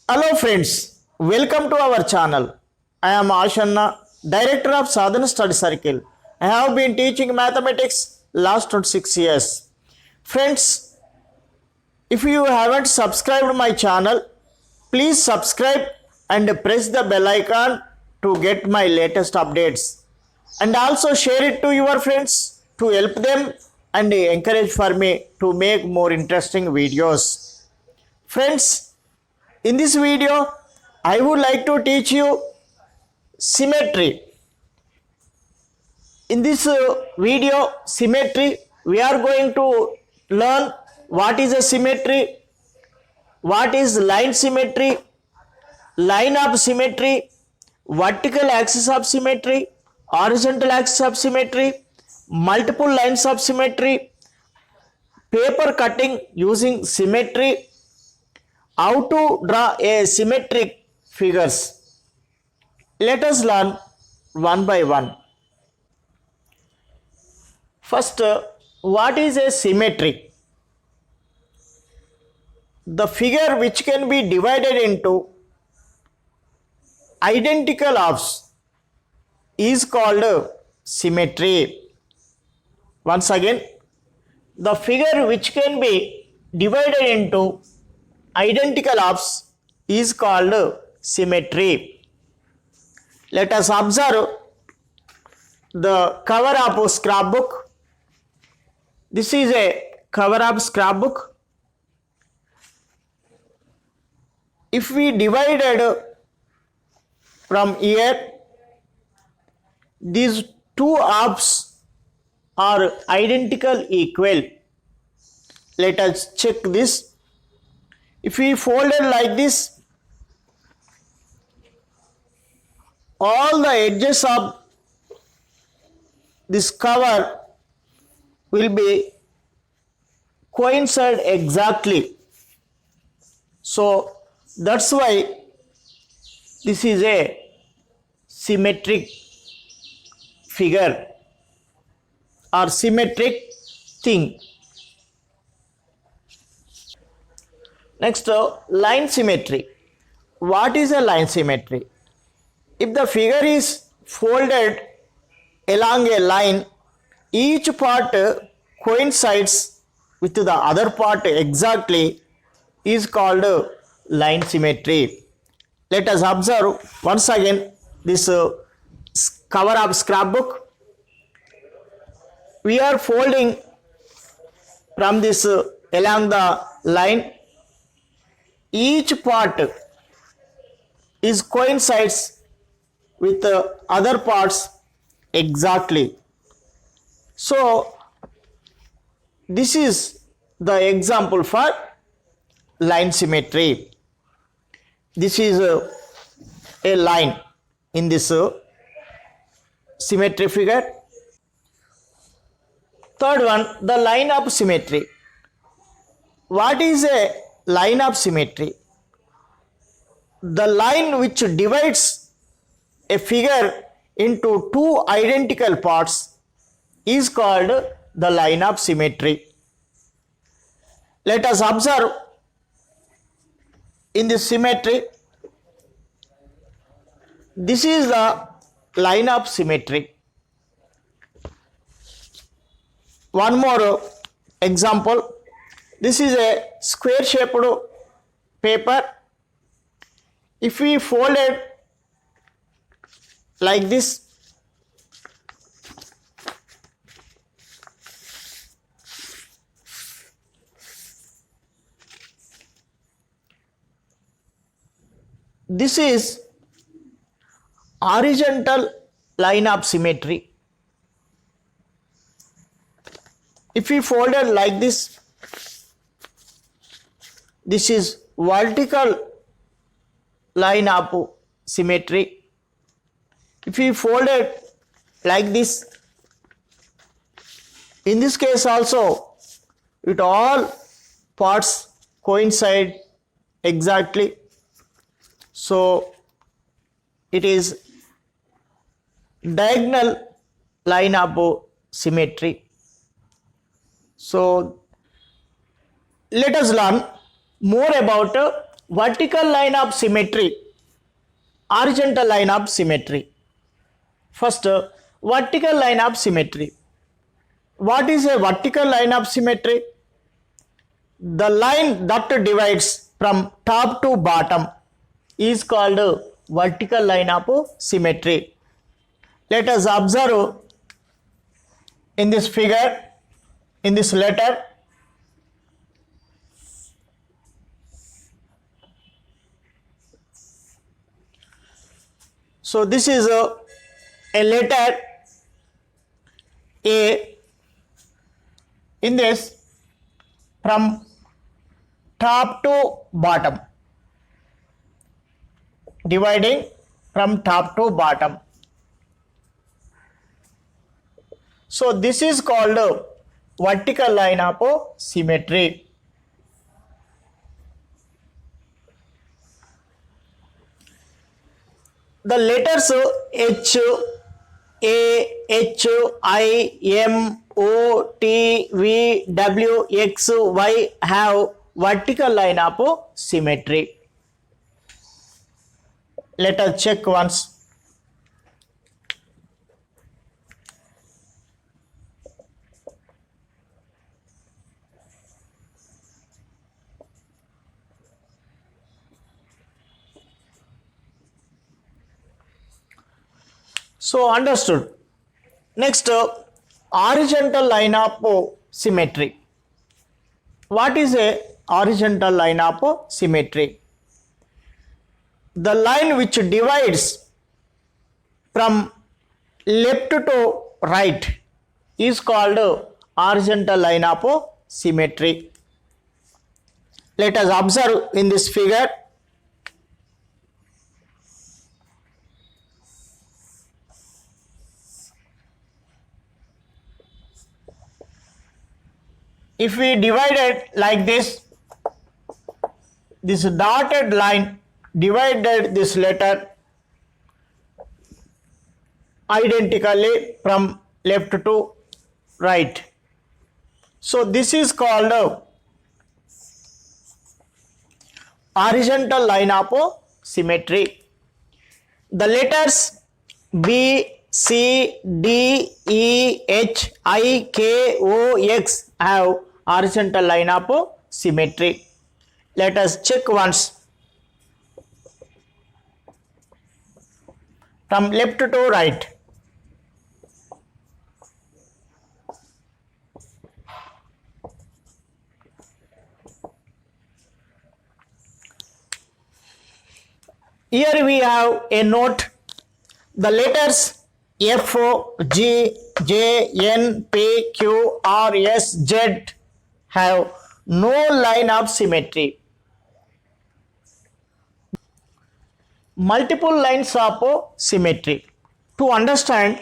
Hello friends, welcome to our channel. I am Ashanna, Director of Sadhana Study Circle. I have been teaching mathematics last 26 years. Friends, if you haven't subscribed my channel, please subscribe and press the bell icon to get my latest updates. And also share it to your friends to help them and encourage for me to make more interesting videos. Friends, in this video, I would like to teach you symmetry. In this video, symmetry, we are going to learn what is a symmetry, what is line symmetry, line of symmetry, vertical axis of symmetry, horizontal axis of symmetry, multiple lines of symmetry, paper cutting using symmetry, how to draw a symmetric figures. Let us learn one by one. First, what is a symmetry? The figure which can be divided into identical halves is called symmetry. Once again, the figure which can be divided into identical halves is called symmetry. Let us observe the cover of a scrapbook. This is a cover of scrapbook. If we divided from here, these two halves are identical equal. Let us check this. If we fold it like this, all the edges of this cover will be coincide exactly. So that's why this is a symmetric figure or symmetric thing. Next, line symmetry. What is a line symmetry? If the figure is folded along a line, each part coincides with the other part exactly is called line symmetry. Let us observe once again this cover of scrapbook. We are folding from this along the line. Each part is coincides with the other parts exactly. So this is the example for line symmetry. This is a line in this symmetry figure. Third one, the line of symmetry. What is a line of symmetry? The line which divides a figure into two identical parts is called the line of symmetry. Let us observe in this symmetry. This is the line of symmetry. One more example. This is a square shaped paper. If we fold it like this, this is horizontal line of symmetry. If we fold it like this, this is vertical line of symmetry. If we fold it like this, in this case also, it all parts coincide exactly. So it is diagonal line of symmetry. So let us learn more about vertical line of symmetry, horizontal line of symmetry. First, vertical line of symmetry. What is a vertical line of symmetry? The line that divides from top to bottom is called a vertical line of symmetry. Let us observe in this figure, in this letter. So this is a letter A. In this, from top to bottom, dividing from top to bottom. So this is called a vertical line of symmetry. The letters H, A, H, I, M, O, T, V, W, X, Y have vertical line of symmetry. Let us check once. So understood. Next, horizontal line of symmetry. What is a horizontal line of symmetry? The line which divides from left to right is called horizontal line of symmetry. Let us observe in this figure. If we divide it like this dotted line divided this letter identically from left to right. So this is called a horizontal line of symmetry. The letters B, C, D, E, H, I, K, O, X have horizontal line of symmetry. Let us check once. From left to right. Here we have a note. The letters F, G, J, N, P, Q, R, S, Z have no line of symmetry. Multiple lines of symmetry. To understand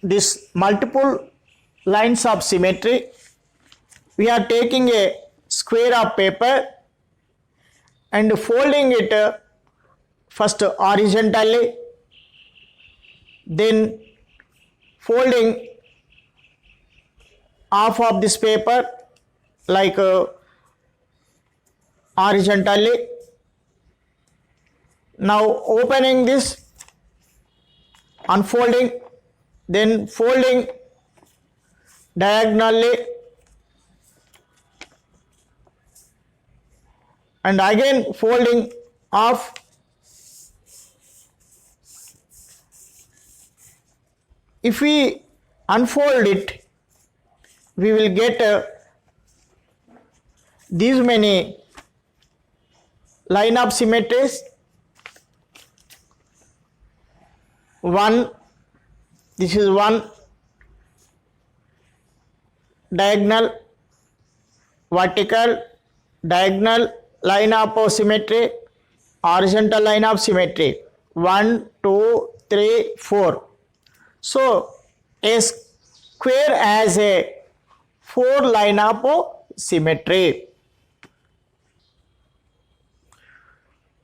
this multiple lines of symmetry, we are taking a square of paper and folding it first horizontally, then folding half of this paper like horizontally. Now opening this, unfolding, then folding diagonally, and again folding half. If we unfold it, we will get these many line of symmetries. One, this is one diagonal, vertical, diagonal line of symmetry, horizontal line of symmetry. 1, 2, 3, 4. So a square has a 4 line of symmetry.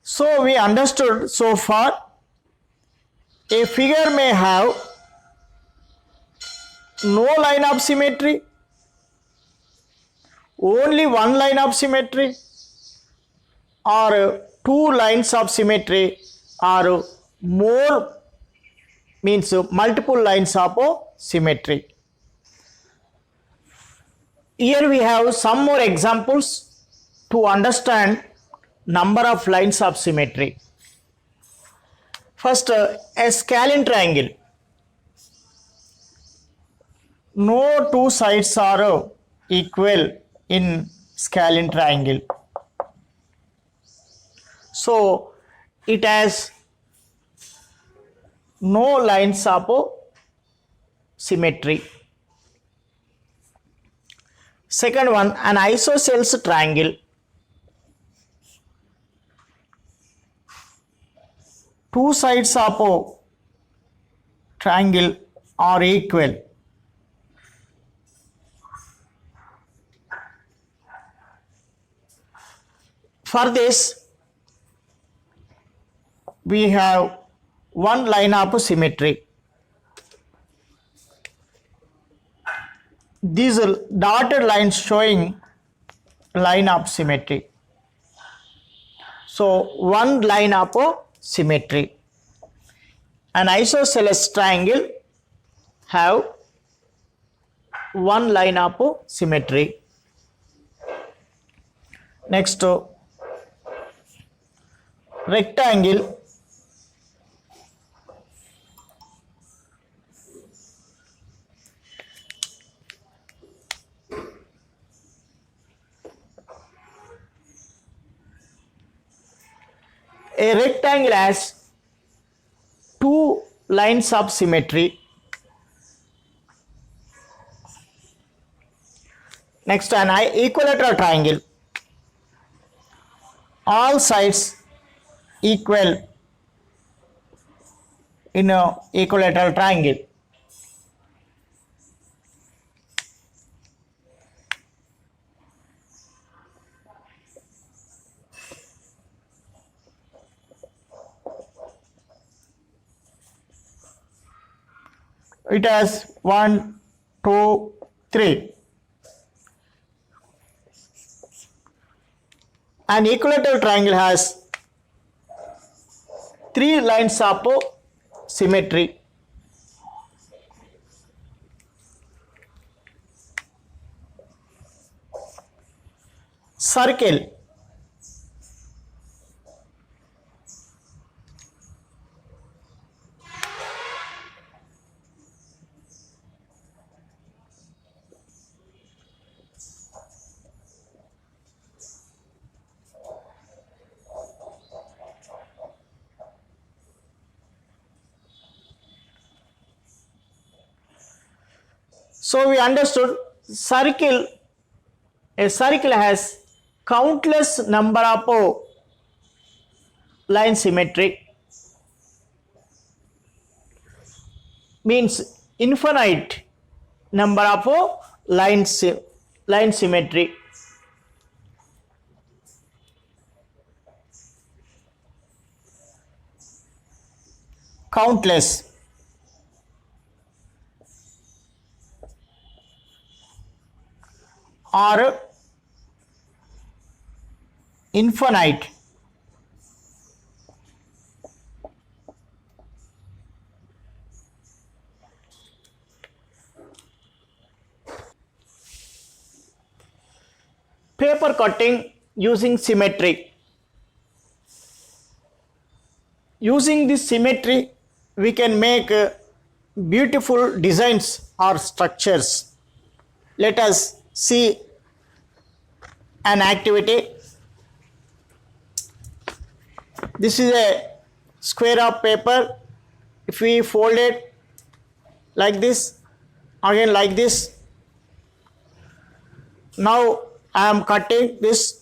So we understood so far a figure may have no line of symmetry, only one line of symmetry, or two lines of symmetry or more, means multiple lines of symmetry. Here we have some more examples to understand number of lines of symmetry. First, a scalene triangle. No two sides are equal in scalene triangle. So it has no lines of symmetry. Second one, an isosceles triangle. Two sides of a triangle are equal. For this, we have one line of symmetry. These dotted lines showing line of symmetry. So one line of symmetry. An isosceles triangle have one line of symmetry. Next, rectangle. A rectangle has two lines of symmetry. Next, an equilateral triangle. All sides equal in a equilateral triangle. It has 1, 2, 3. An equilateral triangle has three lines of symmetry. Circle. So we understood circle. A circle has countless number of line symmetry, means infinite number of line symmetry. Countless. Or infinite. Paper cutting using symmetry. Using this symmetry, we can make beautiful designs or structures. Let us see an activity. This is a square of paper. If we fold it like this, again like this, now I am cutting this.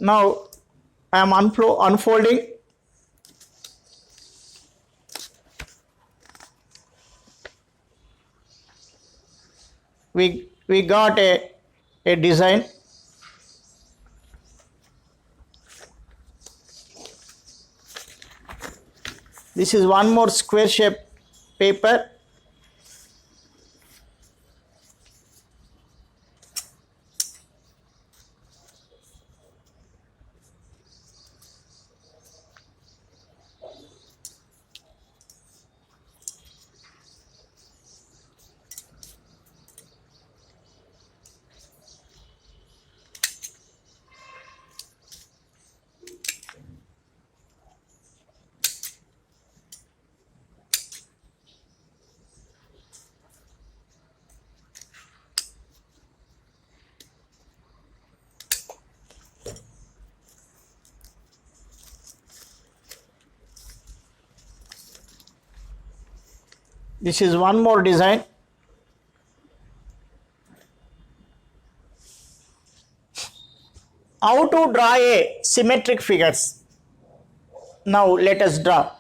Now I am unfolding. We got a design. This is one more square shape paper. This is one more design. How to draw a symmetric figures? Now let us draw.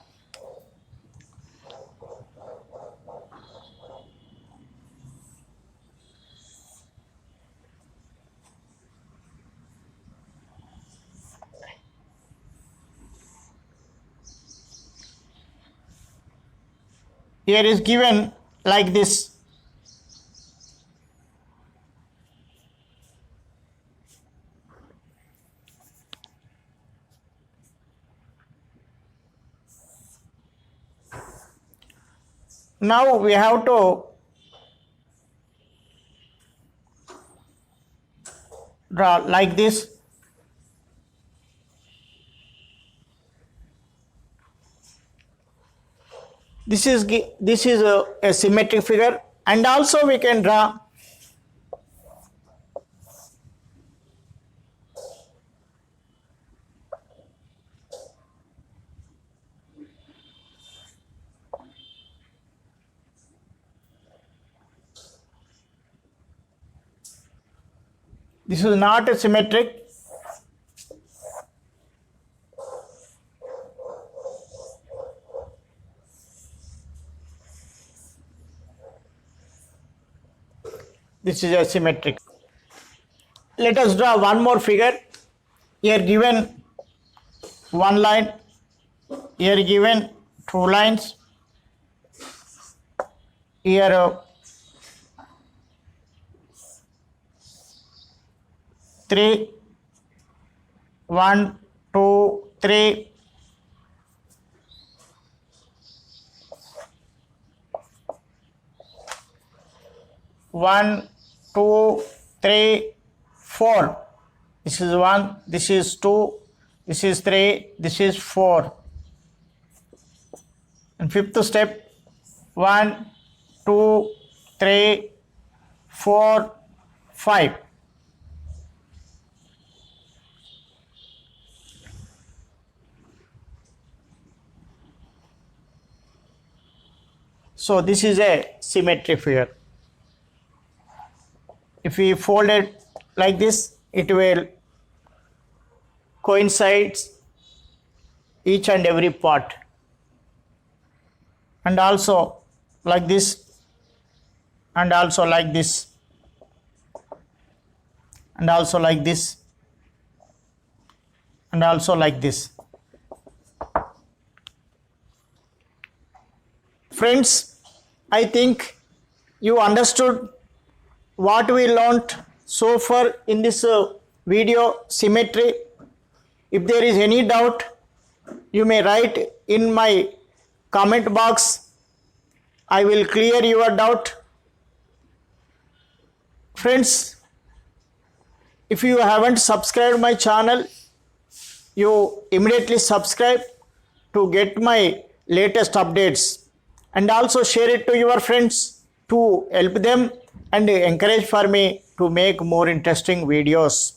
Here is given like this. Now we have to draw like this. This is a symmetric figure, and also we can draw this is not a symmetric. This is asymmetric. Let us draw one more figure. Here given one line, here given two lines, here three, 1, 2, 3. One, 2, 3, 4. This is 1, this is 2, this is 3, this is 4. And fifth step, 1, 2, 3, 4, 5. So this is a symmetric figure. If we fold it like this, it will coincide each and every part. And also like this, and also like this, and also like this, and also like this. Friends, I think you understood what we learnt so far in this video, symmetry. If there is any doubt, you may write in my comment box. I will clear your doubt. Friends, if you haven't subscribed my channel, you immediately subscribe to get my latest updates, and also share it to your friends to help them and encourage for me to make more interesting videos.